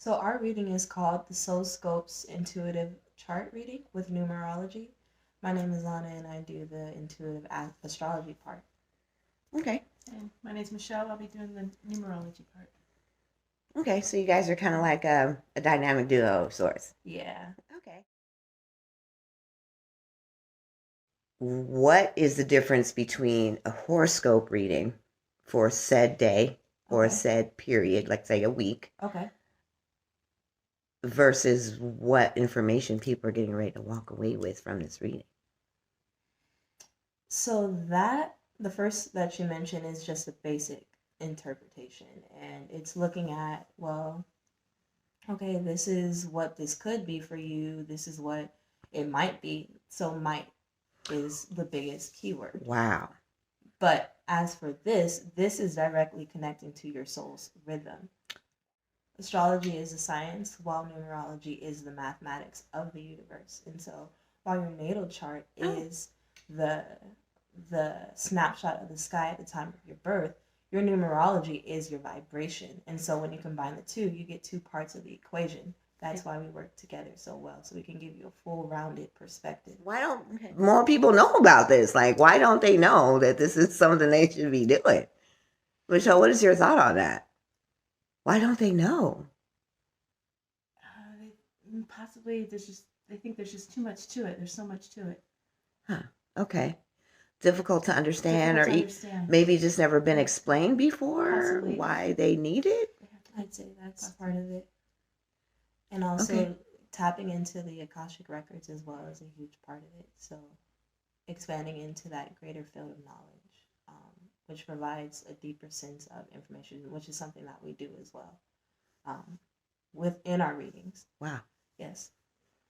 So our reading is called the Soul Scope's Intuitive Chart Reading with Numerology. My name is Lana and I do the intuitive astrology part. Okay. And my name's Michelle. I'll be doing the numerology part. Okay, so you guys are kind of like a dynamic duo of sorts. Yeah. Okay. What is the difference between a horoscope reading for a said day or a said period, like say a week, Okay. versus what information people are getting ready to walk away with from this reading? So the first that you mentioned is just a basic interpretation, and it's looking at, well, okay, this is what this could be for you. This is what it might be. So might is the biggest keyword. Wow. But as for this is directly connecting to your soul's rhythm. Astrology is a science, while numerology is the mathematics of the universe. And so, while your natal chart is the snapshot of the sky at the time of your birth, your numerology is your vibration. And so, when you combine the two, you get two parts of the equation. That's why we work together so well, so we can give you a full rounded perspective. Why don't more people know about this? Like, why don't they know that this is something they should be doing? Michelle, what is your thought on that? Why don't they know? Possibly they think there's just too much to it. There's so much to it. Huh. Okay. Difficult to understand, Difficult to understand. maybe just never been explained before. Possibly. Why they need it. I'd say that's part of it. And also tapping into the Akashic Records as well is a huge part of it. So expanding into that greater field of knowledge, which provides a deeper sense of information, which is something that we do as well within our readings. Wow. Yes.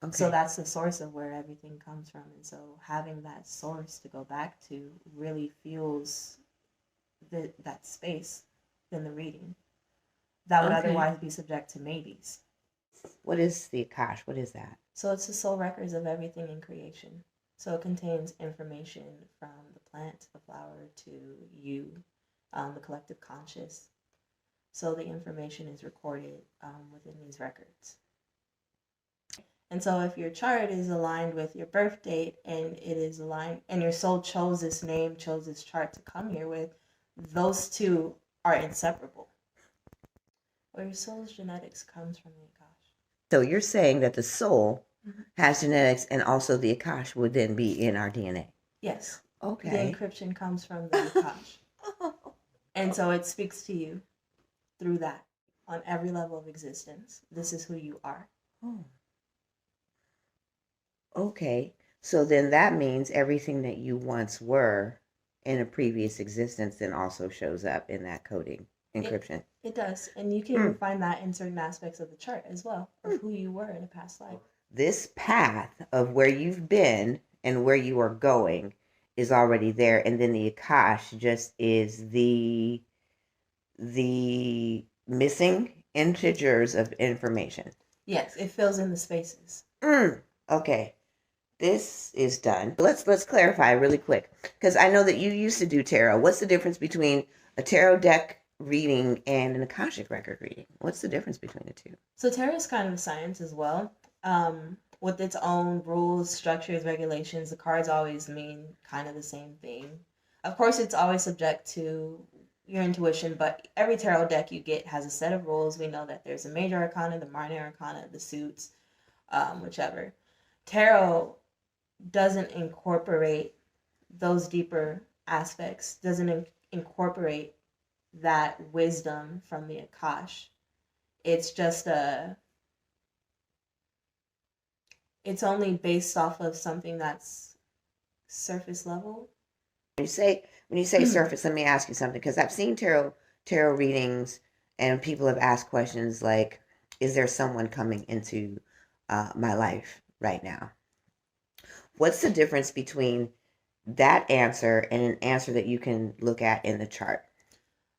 Okay. So that's the source of where everything comes from. And so having that source to go back to really fuels that space in the reading that would otherwise be subject to maybes. What is the Akash? What is that? So it's the soul records of everything in creation. So it contains information from the plant to the flower to you, the collective conscious. So the information is recorded within these records. And so if your chart is aligned with your birth date and it is aligned, and your soul chose this name, chose this chart to come here with, those two are inseparable. Or your soul's genetics comes from the Akash. So you're saying that the soul has genetics and also the Akash would then be in our DNA? Yes. Okay. The encryption comes from the Akash. And so it speaks to you through that on every level of existence. This is who you are. Oh. Okay. So then that means everything that you once were in a previous existence then also shows up in that coding encryption. It does. And you can even find that in certain aspects of the chart as well, of who you were in a past life. This path of where you've been and where you are going is already there. And then the Akash just is the missing integers of information. Yes, it fills in the spaces. Okay. This is done. Let's clarify really quick, because I know that you used to do tarot. What's the difference between a tarot deck reading and an Akashic record reading? What's the difference between the two? So tarot is kind of a science as well, with its own rules, structures, regulations. The cards always mean kind of the same thing. Of course, it's always subject to your intuition, but every tarot deck you get has a set of rules. We know that there's a major arcana, the minor arcana, the suits, whichever. Tarot doesn't incorporate those deeper aspects, doesn't incorporate that wisdom from the Akash. It's just it's only based off of something that's surface level. When you say surface, let me ask you something, because I've seen tarot readings and people have asked questions like, is there someone coming into my life right now? What's the difference between that answer and an answer that you can look at in the chart?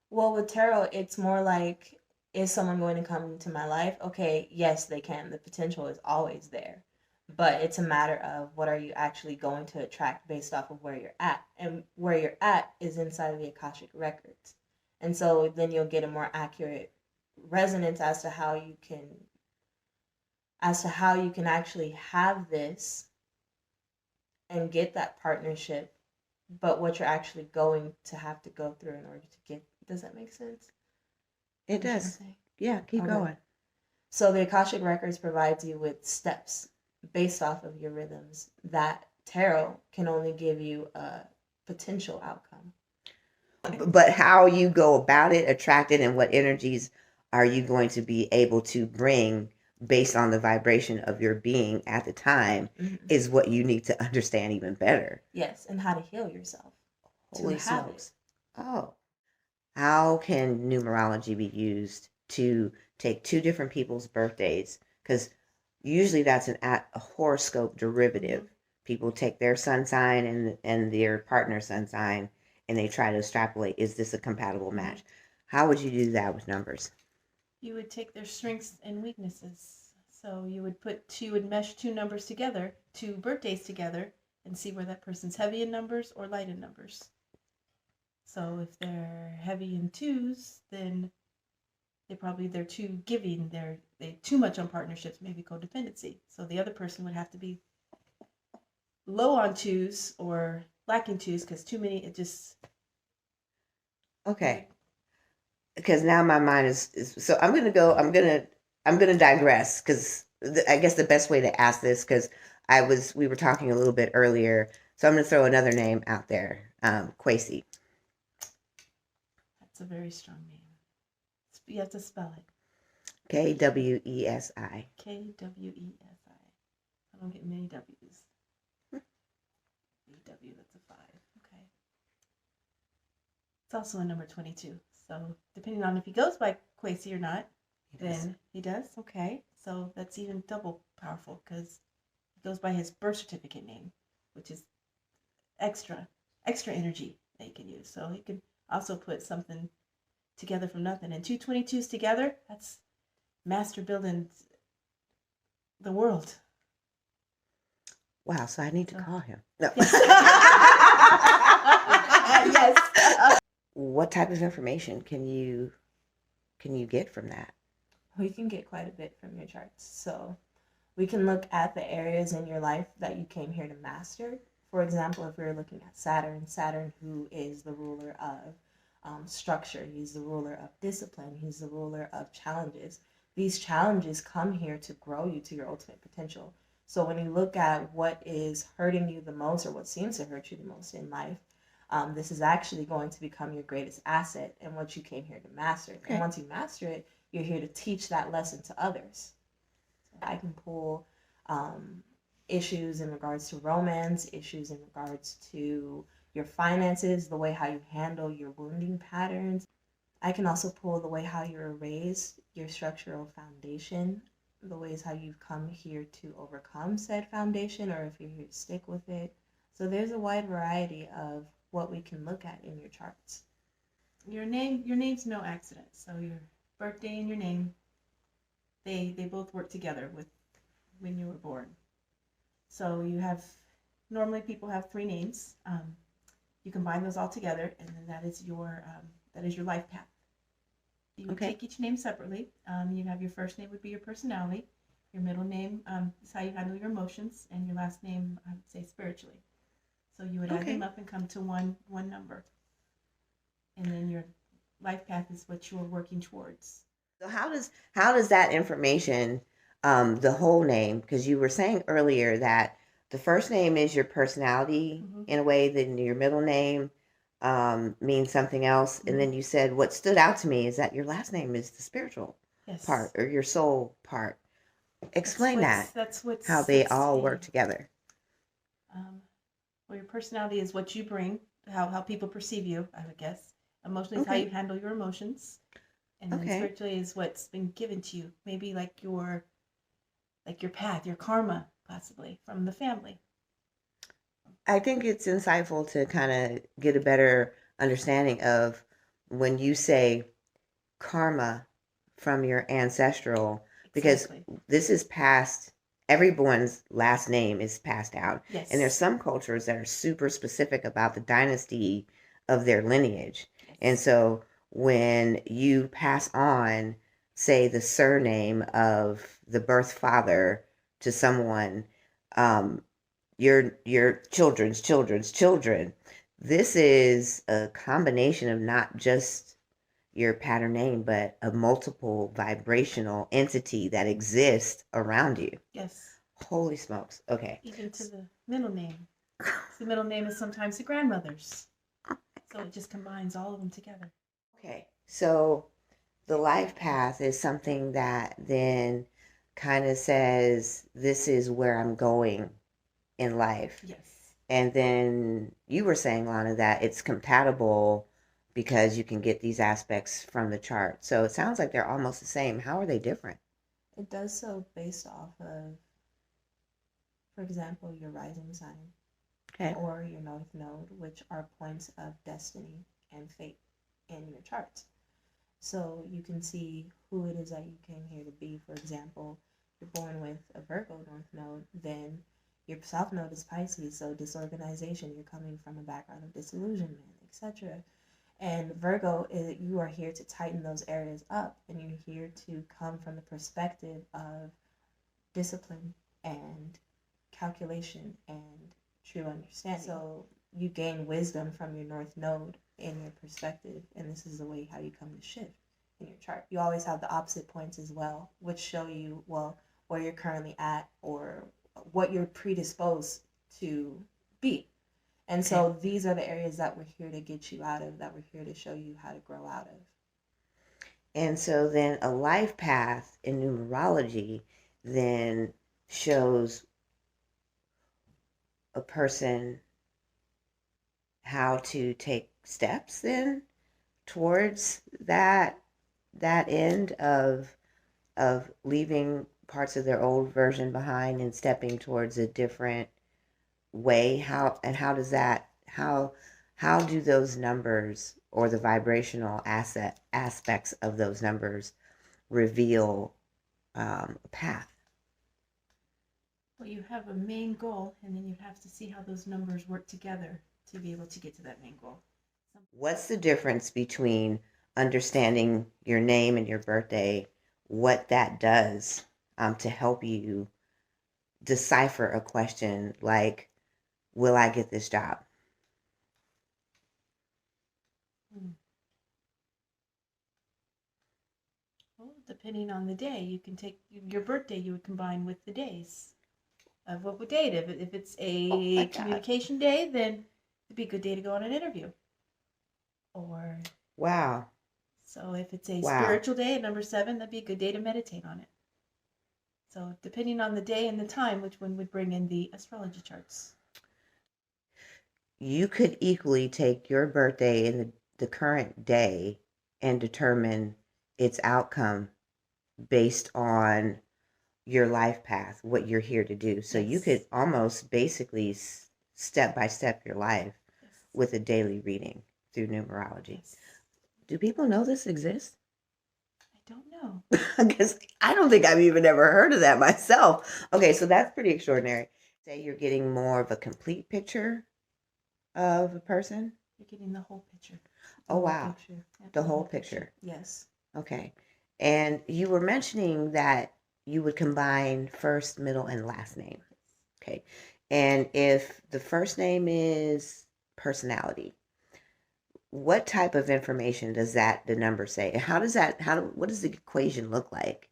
Well, with tarot, it's more like, is someone going to come into my life? Okay, yes, they can. The potential is always there. But it's a matter of what are you actually going to attract based off of where you're at. And where you're at is inside of the Akashic Records. And so then you'll get a more accurate resonance as to how you can actually have this and get that partnership, but what you're actually going to have to go through in order to get. Does that make sense? It does. Yeah, keep going. So the Akashic Records provides you with steps based off of your rhythms that tarot can only give you a potential outcome. But how you go about it, attract it, and what energies are you going to be able to bring based on the vibration of your being at the time is what you need to understand even better. Yes, and how to heal yourself. Holy smokes. Oh. How can numerology be used to take two different people's birthdays? Because usually that's a horoscope derivative. People take their sun sign and their partner's sun sign, and they try to extrapolate, is this a compatible match? How would you do that with numbers? You would take their strengths and weaknesses. So you would mesh two numbers together, two birthdays together, and see where that person's heavy in numbers or light in numbers. So if they're heavy in twos, then they're too giving. They too much on partnerships, maybe codependency. So the other person would have to be low on twos or lacking twos, because too many, it just. Okay. Because now my mind is so I'm gonna digress, because I guess the best way to ask this, because we were talking a little bit earlier, so I'm gonna throw another name out there, Kwesi. That's a very strong name. You have to spell it. Kwesi. Kwesi. I don't get many W's. W, that's a 5. Okay. It's also a number 22. So depending on if he goes by Kwesi or not, then he does. Okay. So that's even double powerful, because he goes by his birth certificate name, which is extra energy that he can use. So he can also put something together from nothing. And two 22s together, that's master building the world. Wow, so I need to call him. No. Yes. What type of information can you get from that? We can get quite a bit from your charts. So we can look at the areas in your life that you came here to master. For example, if we were looking at Saturn, who is the ruler of structure, he's the ruler of discipline, he's the ruler of challenges. These challenges come here to grow you to your ultimate potential. So when you look at what is hurting you the most, or what seems to hurt you the most in life, this is actually going to become your greatest asset and what you came here to master. Okay. And once you master it, you're here to teach that lesson to others. So I can pull issues in regards to romance, issues in regards to your finances, the way how you handle your wounding patterns. I can also pull the way how you're raised, your structural foundation, the ways how you've come here to overcome said foundation, or if you're here to stick with it. So there's a wide variety of what we can look at in your charts. Your name's no accident. So your birthday and your name, they both work together with when you were born. So normally people have 3 names. You combine those all together, and then that is your life path. You would take each name separately. You have your first name would be your personality. Your middle name is how you handle your emotions, and your last name, I would say, spiritually. So you would add them up and come to one number. And then your life path is what you're working towards. So how does that information, the whole name, because you were saying earlier that the first name is your personality in a way, then your middle name means something else. And then you said what stood out to me is that your last name is the spiritual part, or your soul part. Explain how they all work together. Well, your personality is what you bring, how people perceive you, I would guess. Emotionally is how you handle your emotions. And then spiritually is what's been given to you. Maybe like your path, your karma, possibly, from the family. I think it's insightful to kind of get a better understanding of when you say karma from your ancestral, because this is passed, everyone's last name is passed out. Yes. And there's some cultures that are super specific about the dynasty of their lineage. Yes. And so when you pass on say the surname of the birth father to someone, your children's children. This is a combination of not just your pattern name, but a multiple vibrational entity that exists around you. Yes. Holy smokes. Okay. Even to the middle name. The middle name is sometimes the grandmother's. So it just combines all of them together. Okay. So the life path is something that then kind of says, this is where I'm going in life. Yes. And then you were saying, Lana, that it's compatible because you can get these aspects from the chart. So it sounds like they're almost the same. How are they different? It does so based off of, for example, your rising sign Okay. or your north node, which are points of destiny and fate in your charts. So you can see who it is that you came here to be. For example, you're born with a Virgo north node, then your south node is Pisces, so disorganization, you're coming from a background of disillusionment, etc. And Virgo, you are here to tighten those areas up, and you're here to come from the perspective of discipline and calculation and true understanding. So you gain wisdom from your north node in your perspective, and this is the way how you come to shift in your chart. You always have the opposite points as well, which show you, well, where you're currently at or what you're predisposed to be. And so these are the areas that we're here to get you out of, that we're here to show you how to grow out of. And so then a life path in numerology then shows a person how to take steps then towards that end of leaving parts of their old version behind and stepping towards a different way. How do those numbers or the vibrational aspects of those numbers reveal a path? Well, you have a main goal, and then you have to see how those numbers work together to be able to get to that main goal. What's the difference between understanding your name and your birthday, what that does to help you decipher a question like, will I get this job? Well, depending on the day, you can take your birthday, you would combine with the days of what date. If it's a communication day, then it'd be a good day to go on an interview. Or wow. So if it's a spiritual day at number 7, that'd be a good day to meditate on it. So depending on the day and the time, which one would bring in the astrology charts? You could equally take your birthday in the current day and determine its outcome based on your life path, what you're here to do. So you could almost basically step by step your life with a daily reading through numerology. Yes. Do people know this exists? I don't know. Because I don't think I've even ever heard of that myself. Okay, so that's pretty extraordinary. Say you're getting more of a complete picture of a person? You're getting the whole picture. Oh, wow. The whole picture. Yes. Okay. And you were mentioning that you would combine first, middle, and last name. Okay. And if the first name is personality, what type of information does the number say? What does the equation look like?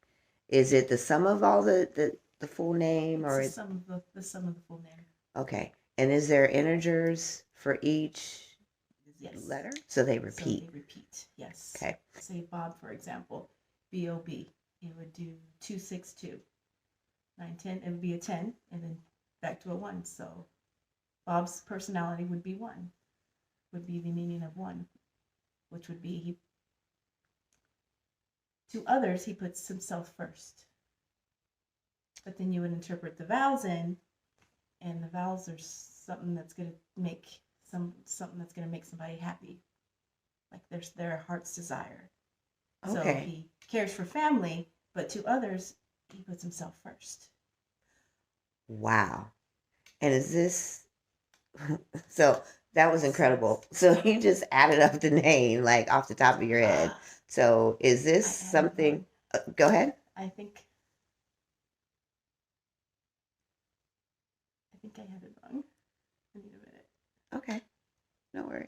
Is it the sum of all the full name, or it's the sum of the full name? Okay. And is there integers for each letter? So they repeat. Yes. Okay. Say Bob, for example, B-O-B. It would do 262. 9, 10, it would be a 10, and then back to a 1. So Bob's personality would be 1, would be the meaning of 1, which would be to others, he puts himself first. But then you would interpret the vowels in, and the vowels are something that's going to make something that's going to make somebody happy, like there's their heart's desire. Okay. So he cares for family, but to others he puts himself first. Wow. And is this so that was incredible. So you just added up the name like off the top of your head. So is this something Go ahead. I think I have it wrong. I need a minute. Okay, no worries.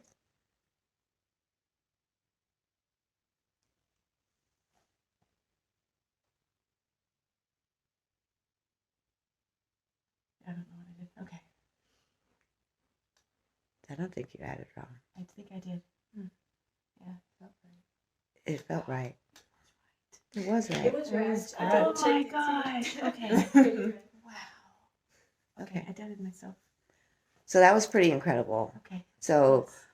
I don't know what I did. Okay. I don't think you had it wrong. I think I did. Yeah, felt right. It felt right. It was right. It was It right. was I oh double my checked it, gosh. too. Okay. Wow. Okay, Okay. I doubted myself. So that was pretty incredible. Okay. So Yes.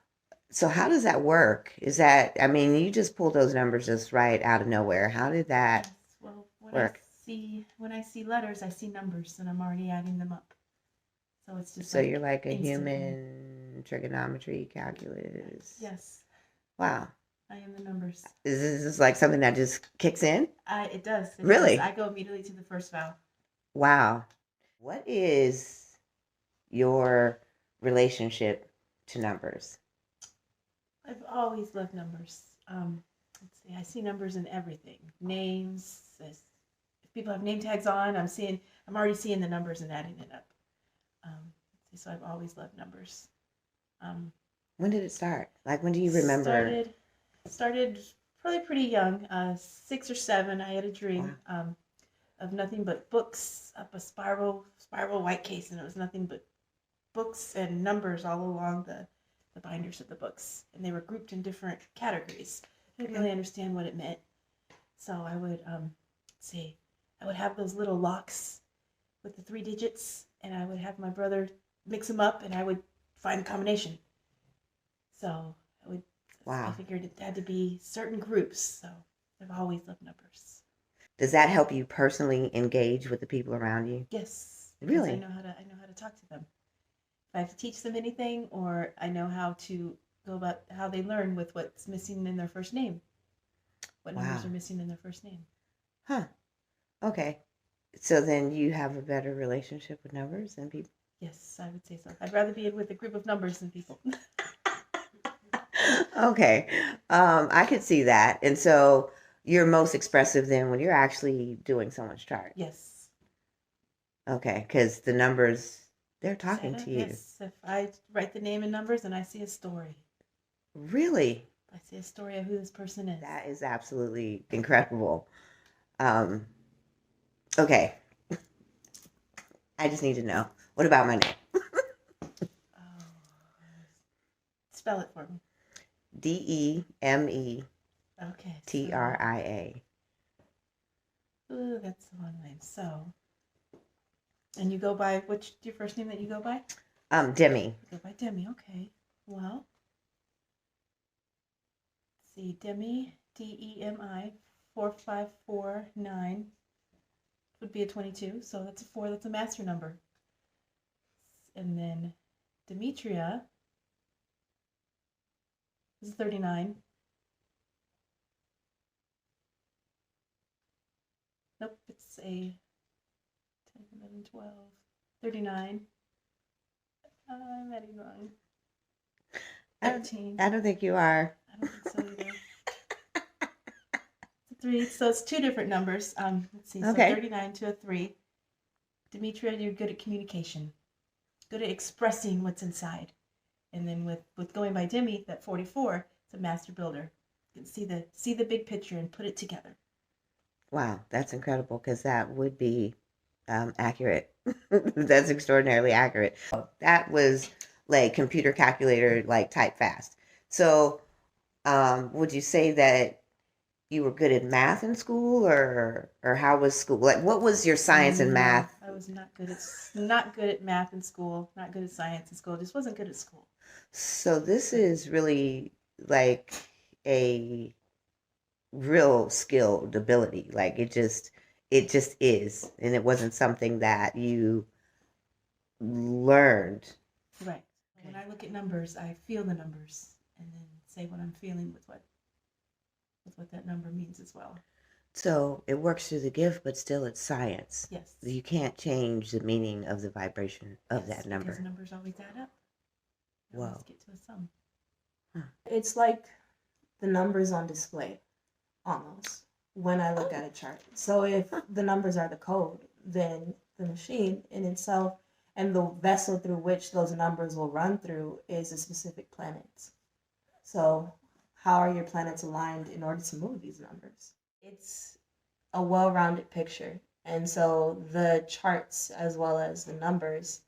so how does that work? Is that, I mean, you just pulled those numbers just right out of nowhere. How did that Yes. Well, work? when I see letters, I see numbers, and I'm already adding them up. So it's just So like you're like a instant. human trigonometry calculus. Yes, Wow. I am the numbers. Is this like something that just kicks in? It does. It Really? does. I go immediately to the first vowel. Wow. What is your relationship to numbers? I've always loved numbers. Let's see. I see numbers in everything. Names. If people have name tags on, I'm already seeing the numbers and adding it up. So I've always loved numbers. When did it start? Like, when do you remember? Started probably pretty young, 6 or 7. I had a dream Wow. of nothing but books up a spiral white case, and it was nothing but books and numbers all along the binders of the books, and they were grouped in different categories. I didn't really understand what it meant, so I would I would have those little locks with the 3 digits, and I would have my brother mix them up, and I would find a combination. So I Wow. figured it had to be certain groups. So I've always loved numbers. Does that help you personally engage with the people around you? Yes. Really? I know how to talk to them. If I have to teach them anything, or I know how to go about how they learn with what's missing in their first name. What numbers Wow. are missing in their first name. Huh. Okay. So then you have a better relationship with numbers than people? Yes, I would say so. I'd rather be with a group of numbers than people. Okay. I could see that. And so you're most expressive then when you're actually doing someone's chart. Yes. Okay. Because the numbers, they're talking to you. Yes. If I write the name in numbers and I see a story. Really? I see a story of who this person is. That is absolutely incredible. Okay. I just need to know. What about my name? Oh. Spell it for me. DEMETRIA. Okay. Ooh, that's the one name. So, and you go by, what's your first name that you go by? Demi. You go by Demi. Okay. Well, let's see, Demi, DEMI 4549 would be a 22. So that's a 4. That's a master number. And then Demetria is 39. Nope, it's a 10, 11, 12, 39. I'm adding wrong. 13. I don't think you are. I don't think so either. It's a 3. So it's 2 different numbers. Let's see. So Okay. 39 to a 3. Demetria, you're good at communication, good at expressing what's inside. And then with going by Demi, that 44, it's a master builder. You can see the big picture and put it together. Wow, that's incredible because that would be accurate. That's extraordinarily accurate. That was like computer calculator, like type fast. So, would you say that you were good at math in school, or how was school? Like, what was your science and math? I was not good at math in school. Not good at science in school. Just wasn't good at school. So this is really like a real skilled ability. Like it just is, and it wasn't something that you learned. Right. When I look at numbers, I feel the numbers and then say what I'm feeling with what that number means as well. So it works through the gift, but still it's science. Yes. You can't change the meaning of the vibration of that number. Because numbers always add up. Whoa. Let's get to a sum. It's like the numbers on display, almost. when I look at a chart. So if the numbers are the code, then the machine in itself and the vessel through which those numbers will run through is a specific planet. So how are your planets aligned in order to move these numbers? It's a well-rounded picture. And so the charts as well as the numbers,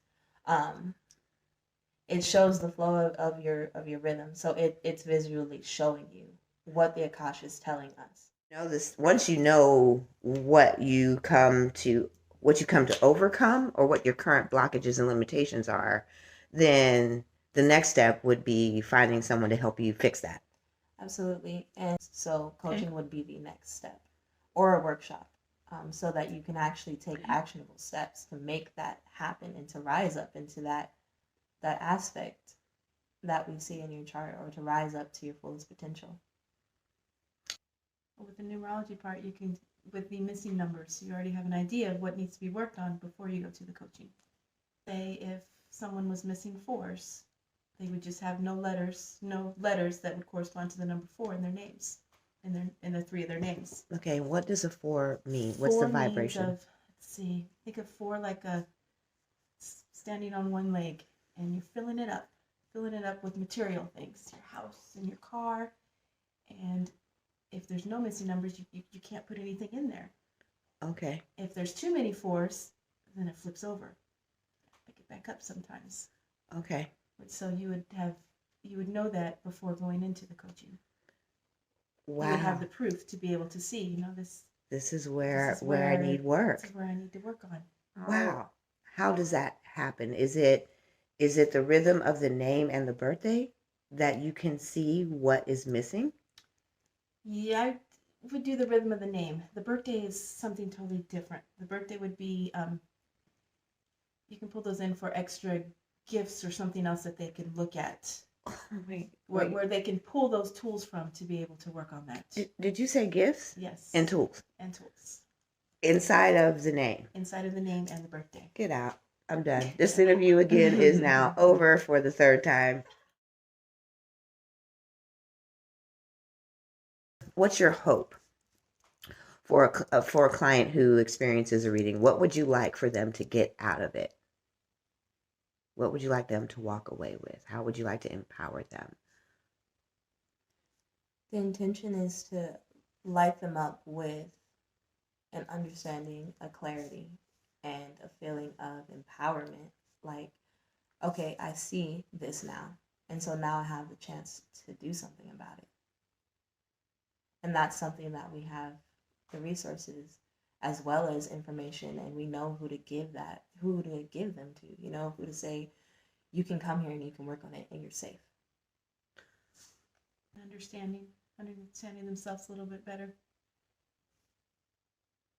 it shows the flow of your rhythm. So it's visually showing you what the Akasha is telling us. This once you know what you come to overcome or what your current blockages and limitations are, then the next step would be finding someone to help you fix that. Absolutely. And so coaching would be the next step, or a workshop, so that you can actually take actionable steps to make that happen and to rise up into that aspect that we see in your chart, or to rise up to your fullest potential. With the numerology part, you can, with the missing numbers, you already have an idea of what needs to be worked on before you go to the coaching. Say if someone was missing 4s, they would just have no letters that would correspond to the number 4 in their names, in the 3 of their names. Okay, what does a 4 mean? What's the vibration? Let's see, think of 4 like a standing on one leg, and you're filling it up with material things, your house and your car, and if there's no missing numbers, you can't put anything in there. Okay. If there's too many 4s, then it flips over. Pick it back up sometimes. Okay. So you would know that before going into the coaching. Wow. You would have the proof to be able to see, this is where I need work. This is where I need to work on. Wow. How does that happen? Is it the rhythm of the name and the birthday that you can see what is missing? Yeah, I would do the rhythm of the name. The birthday is something totally different. The birthday would be, you can pull those in for extra gifts or something else that they can look at. Wait. Where they can pull those tools from to be able to work on that. Did you say gifts? Yes. And tools? And tools. Inside of the name? Inside of the name and the birthday. Get out. I'm done. This interview again is now over for the 3rd time. What's your hope for a client who experiences a reading? What would you like for them to get out of it? What would you like them to walk away with? How would you like to empower them? The intention is to light them up with an understanding, a clarity, and a feeling of empowerment. Like, okay, I see this now, and so now I have the chance to do something about it. And that's something that we have the resources as well as information, and we know who to give them to, who to say, you can come here and you can work on it and you're safe. Understanding themselves a little bit better.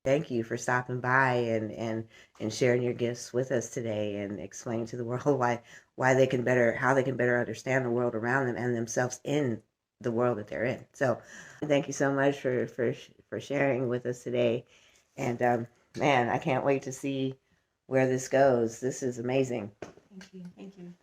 Thank you for stopping by and sharing your gifts with us today and explaining to the world how they can better understand the world around them and themselves in the world that they're in. So thank you so much for sharing with us today. And man, I can't wait to see where this goes. This is amazing. Thank you.